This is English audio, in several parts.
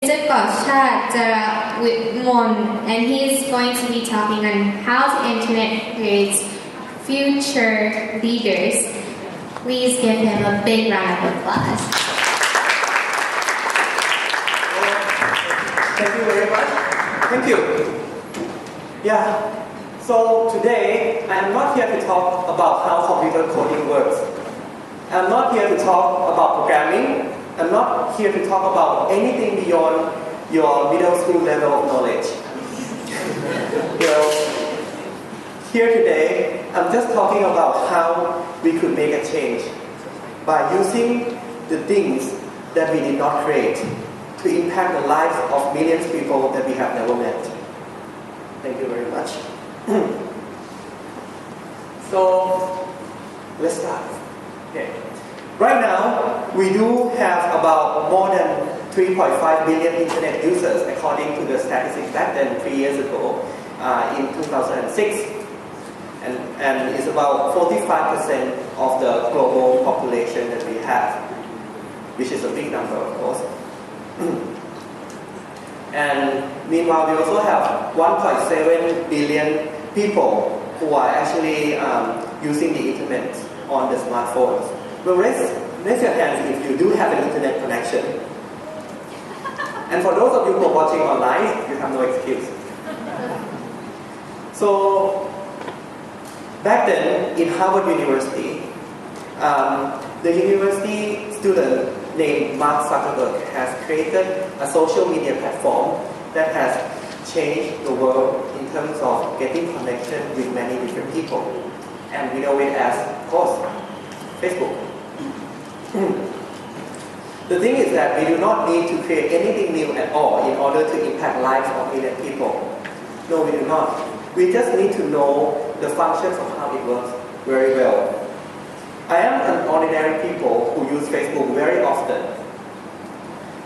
Mr. Gaushad Jarawitmon, and he is going to be talking on how the internet creates future leaders. Please give him a big round of applause. Thank you very much. Thank you. Yeah. So today, I am not here to talk about how computer coding works. I'm not here to talk about programming. I'm not here to talk about anything beyond your middle school level of knowledge. Here today, I'm just talking about how we could make a change by using the things that we did not create to impact the lives of millions of people that we have never met. Thank you very much. So, let's start. Okay. Right now, we do have about more than 3.5 billion internet users according to the statistics back then 3 years ago in 2006. And it's about 45% of the global population that we have, which is a big number, of course. And meanwhile, we also have 1.7 billion people who are actually using the internet on the smartphones. Well, raise your hands if you do have an internet connection. And for those of you who are watching online, you have no excuse. So, back then in Harvard University, the university student named Mark Zuckerberg has created a social media platform that has changed the world in terms of getting connection with many different people. And we know it as, of course, Facebook. The thing is that we do not need to create anything new at all in order to impact lives of million people. No, we do not. We just need to know the functions of how it works very well. I am an ordinary people who use Facebook very often.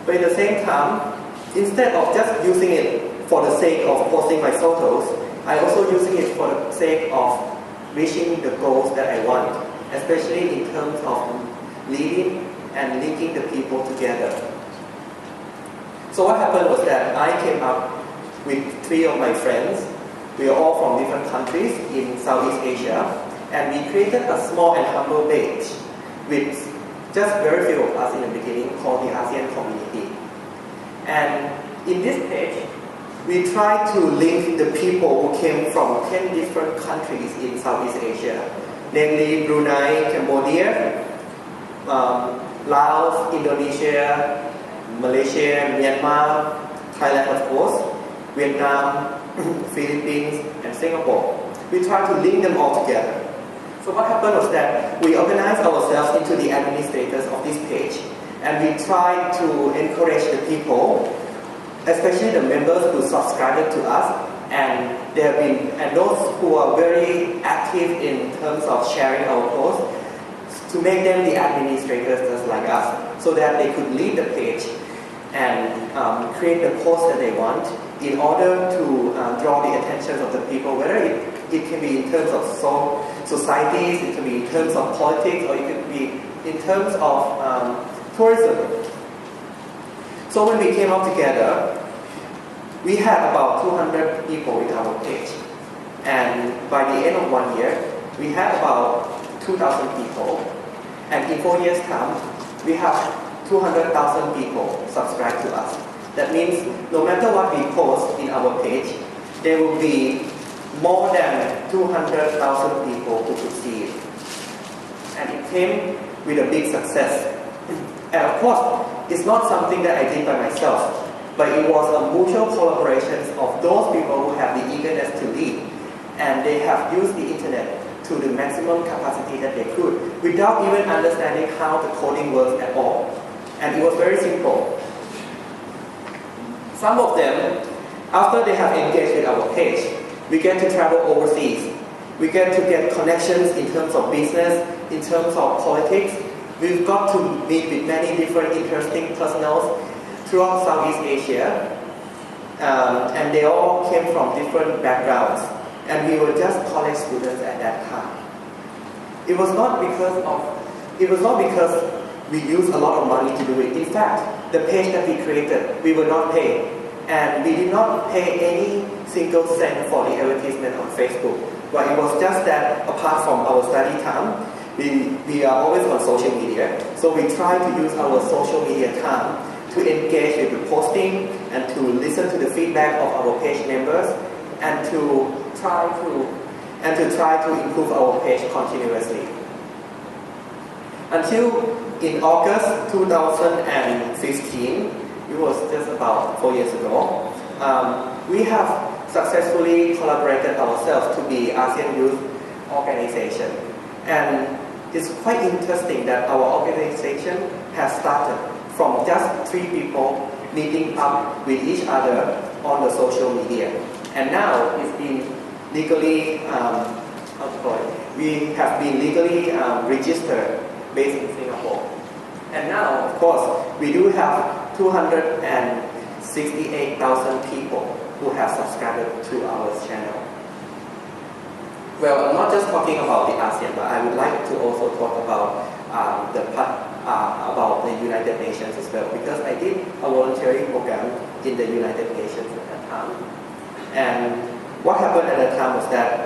But at the same time, instead of just using it for the sake of posting my photos, I also using it for the sake of reaching the goals that I want, especially in terms of leading and linking the people together. So what happened was that I came up with 3 of my friends. We are all from different countries in Southeast Asia, and we created a small and humble page with just very few of us in the beginning called the ASEAN Community. And in this page, we tried to link the people who came from 10 different countries in Southeast Asia, namely Brunei, Cambodia, Laos, Indonesia, Malaysia, Myanmar, Thailand of course, Vietnam, Philippines, and Singapore. We tried to link them all together. So what happened was that we organized ourselves into the administrators of this page, and we tried to encourage the people, especially the members who subscribed to us, and those who are very active in terms of sharing our posts, to make them the administrators just like us, so that they could lead the page and create the posts that they want in order to draw the attention of the people, whether it can be in terms of societies, it can be in terms of politics, or it could be in terms of tourism. So when we came up together, we had about 200 people in our page. And by the end of 1 year, we had about 2,000 people. And in 4 years' time, we have 200,000 people subscribe to us. That means no matter what we post in our page, there will be more than 200,000 people who could see it. And it came with a big success. And of course, it's not something that I did by myself, but it was a mutual collaboration of those people who have the eagerness to lead. And they have used the internet to the maximum capacity that they could, without even understanding how the coding works at all. And it was very simple. Some of them, after they have engaged with our page, we get to travel overseas. We get to get connections in terms of business, in terms of politics. We've got to meet with many different interesting personals throughout Southeast Asia. And they all came from different backgrounds. And we were just college students at that time. It was not because we use a lot of money to do it. In fact, the page that we created, we were not paid. And we did not pay any single cent for the advertisement on Facebook. But it was just that apart from our study time, we are always on social media. So we try to use our social media time to engage with the posting and to listen to the feedback of our page members and to try to improve our page continuously. Until in August 2015, it was just about 4 years ago, we have successfully collaborated ourselves to be ASEAN Youth Organization. And it's quite interesting that our organization has started from just 3 people meeting up with each other on the social media. And now it's been legally, we have been legally registered based in Singapore. And now, of course, we do have 268,000 people who have subscribed to our channel. Well, I'm not just talking about the ASEAN, but I would like to also talk about the United Nations as well, because I did a volunteering program in the United Nations at that time. And what happened at that time was that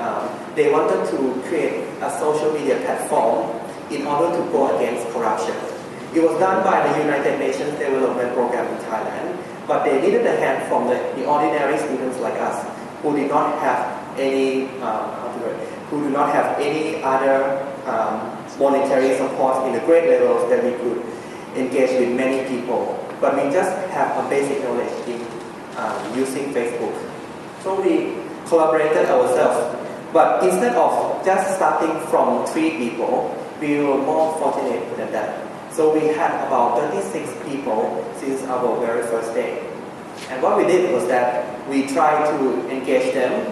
they wanted to create a social media platform in order to go against corruption. It was done by the United Nations Development Program in Thailand, but they needed a hand from the ordinary students like us, who did not have any other monetary support in the grade levels that we could engage with many people. But we just have a basic knowledge in using Facebook. So we collaborated ourselves. But instead of just starting from 3 people, we were more fortunate than that. So we had about 36 people since our very first day. And what we did was that we tried to engage them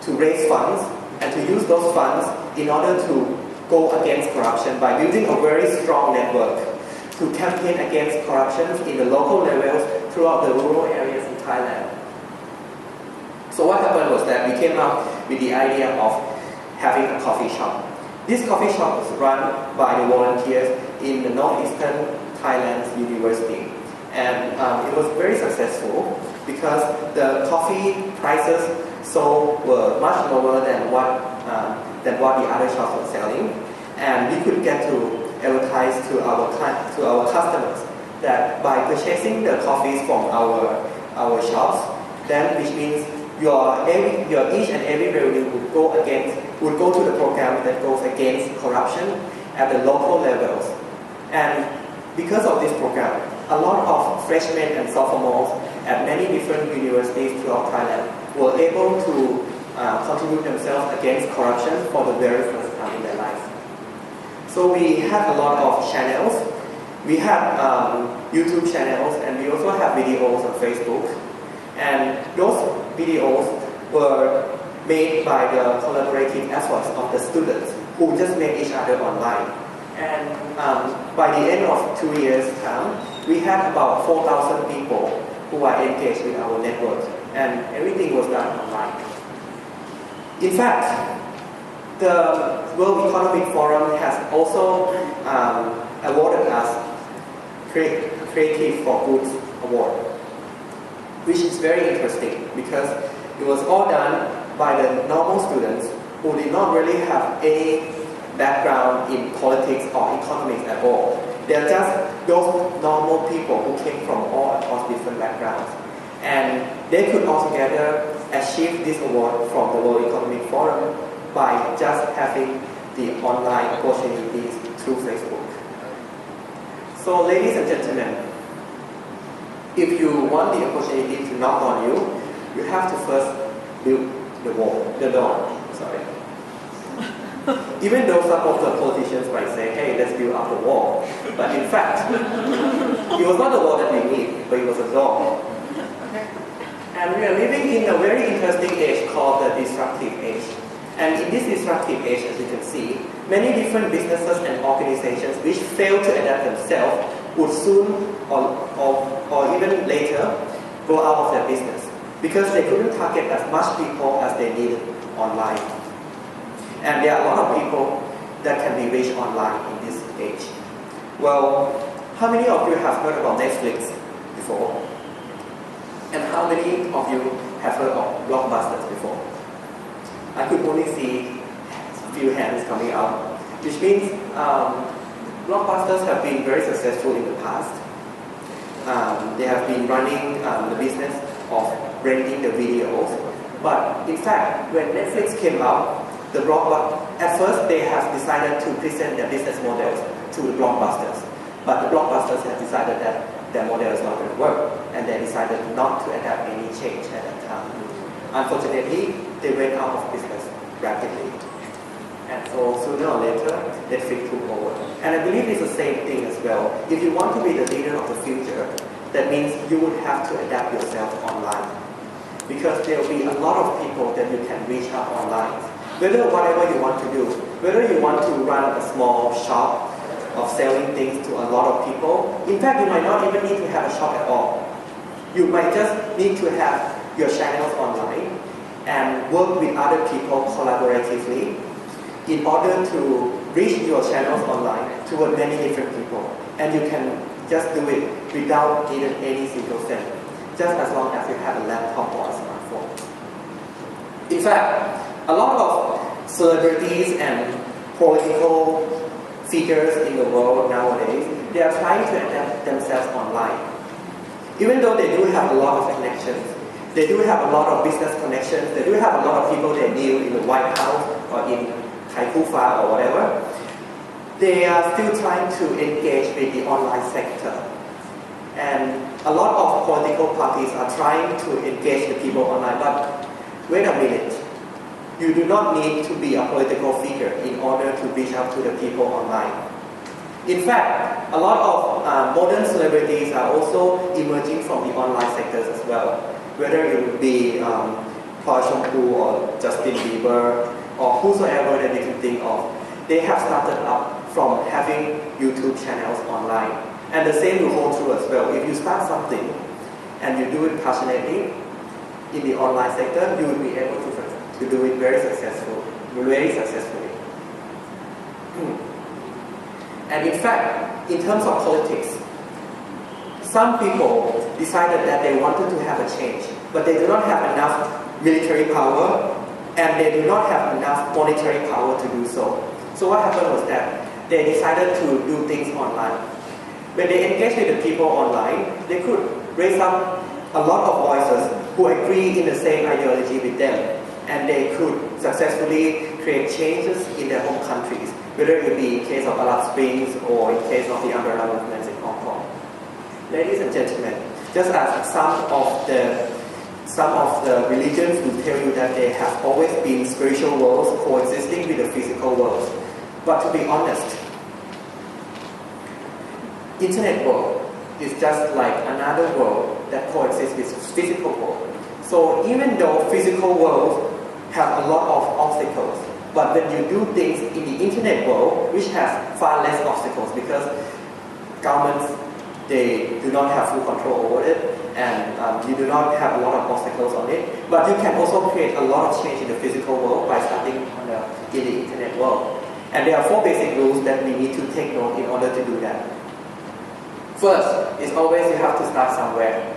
to raise funds and to use those funds in order to go against corruption by building a very strong network to campaign against corruption in the local levels throughout the rural areas in Thailand. So what happened was that we came up with the idea of having a coffee shop. This coffee shop was run by the volunteers in the northeastern Thailand's university. And it was very successful because the coffee prices sold were much lower than what the other shops were selling. And we could get to advertise to our customers that by purchasing the coffees from our shops, then which means your each and every revenue would go to the program that goes against corruption at the local levels. And because of this program, a lot of freshmen and sophomores at many different universities throughout Thailand were able to contribute themselves against corruption for the very first time in their life. So we had a lot of channels. We had YouTube channels, and we also have videos on Facebook. And those videos were made by the collaborative efforts of the students who just met each other online. And by the end of 2 years' time, we had about 4,000 people who are engaged with our network, and everything was done online. In fact, the World Economic Forum has also awarded us Creative for Good Award, which is very interesting because it was all done by the normal students who did not really have any background in politics or economics at all. They are just those normal people who came from all across different backgrounds. And they could altogether achieve this award from the World Economic Forum by just having the online opportunities through Facebook. So ladies and gentlemen, if you want the opportunity to knock on you, you have to first build the door. Even though some of the politicians might say, hey, let's build up the wall. But in fact, it was not the wall that we need, but it was a door. And we are living in a very interesting age called the disruptive age. And in this disruptive age, as you can see, many different businesses and organizations which fail to adapt themselves would soon or even later go out of their business because they couldn't target as much people as they needed online. And there are a lot of people that can be reached online in this age. Well, how many of you have heard about Netflix before? And how many of you have heard of blockbusters before? I could only see a few hands coming out, which means blockbusters have been very successful in the past. They have been running the business of renting the videos. But in fact, when Netflix came out, at first they have decided to present their business models to the blockbusters. But the blockbusters have decided that their model is not going to work, and they decided not to adapt any change at that time. Unfortunately, they went out of business rapidly. And so sooner or later, Netflix took over. And I believe it's the same thing as well. If you want to be the leader of the future, that means you would have to adapt yourself online. Because there will be a lot of people that you can reach out online. Whatever you want to do, whether you want to run a small shop of selling things to a lot of people. In fact, you might not even need to have a shop at all. You might just need to have your channels online and work with other people collaboratively in order to reach your channels online to many different people. And you can just do it without even any single cent, just as long as you have a laptop or a smartphone. In fact, a lot of celebrities and political figures in the world nowadays, they are trying to adapt themselves online. Even though they do have a lot of connections, they do have a lot of business connections, they do have a lot of people they knew in the White House or in Taikufa or whatever, they are still trying to engage with the online sector. And a lot of political parties are trying to engage the people online, but wait a minute. You do not need to be a political figure in order to reach out to the people online. In fact, a lot of modern celebrities are also emerging from the online sectors as well. Whether it would be Paul Chong-Pu or Justin Bieber or whosoever that you can think of, they have started up from having YouTube channels online. And the same will hold true as well. If you start something and you do it passionately in the online sector, you will be able to do it very successfully. And in fact, in terms of politics, some people decided that they wanted to have a change, but they do not have enough military power and they do not have enough monetary power to do so. So what happened was that they decided to do things online. When they engaged with the people online, they could raise up a lot of voices who agree in the same ideology with them. And they could successfully create changes in their home countries, whether it be in case of Arab Springs or in case of the umbrella movements in Hong Kong. Ladies and gentlemen, just as some of the religions will tell you that they have always been spiritual worlds coexisting with the physical worlds. But to be honest, internet world is just like another world that coexists with physical world. So even though physical worlds have a lot of obstacles, but when you do things in the internet world, which has far less obstacles because governments, they do not have full control over it, and you do not have a lot of obstacles on it, but you can also create a lot of change in the physical world by starting in the internet world. And there are 4 basic rules that we need to take note in order to do that. First is always you have to start somewhere.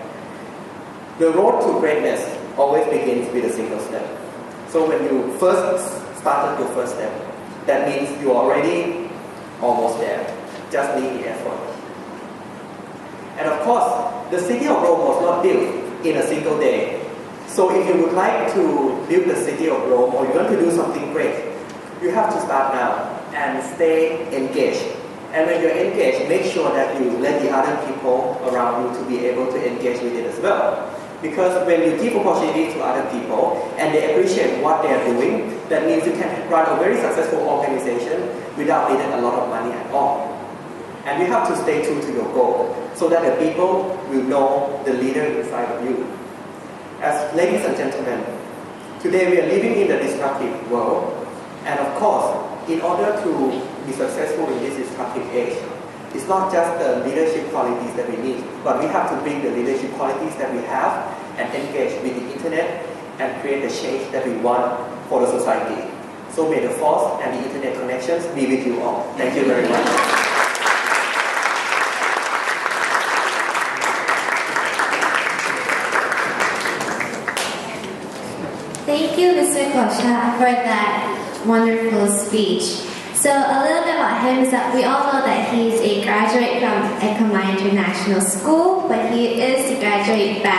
The road to greatness always begins with a single step. So when you first started your first step, that means you're already almost there. Just need the effort. And of course, the city of Rome was not built in a single day. So if you would like to build the city of Rome or you want to do something great, you have to start now and stay engaged. And when you're engaged, make sure that you let the other people around you to be able to engage with it as well. Because when you give opportunity to other people and they appreciate what they are doing, that means you can run a very successful organization without needing a lot of money at all. And you have to stay true to your goal so that the people will know the leader inside of you. As ladies and gentlemen, today we are living in the disruptive world. And of course, in order to be successful in this disruptive age, it's not just the leadership qualities that we need, but we have to bring the leadership qualities that we have and engage with the internet and create the change that we want for the society. So may the force and the internet connections be with you all. Thank you very much. Thank you, Mr. Kosha, for that wonderful speech. So a little bit about him is that we all know that he's a graduate from Ekama International School, but he is the graduate batch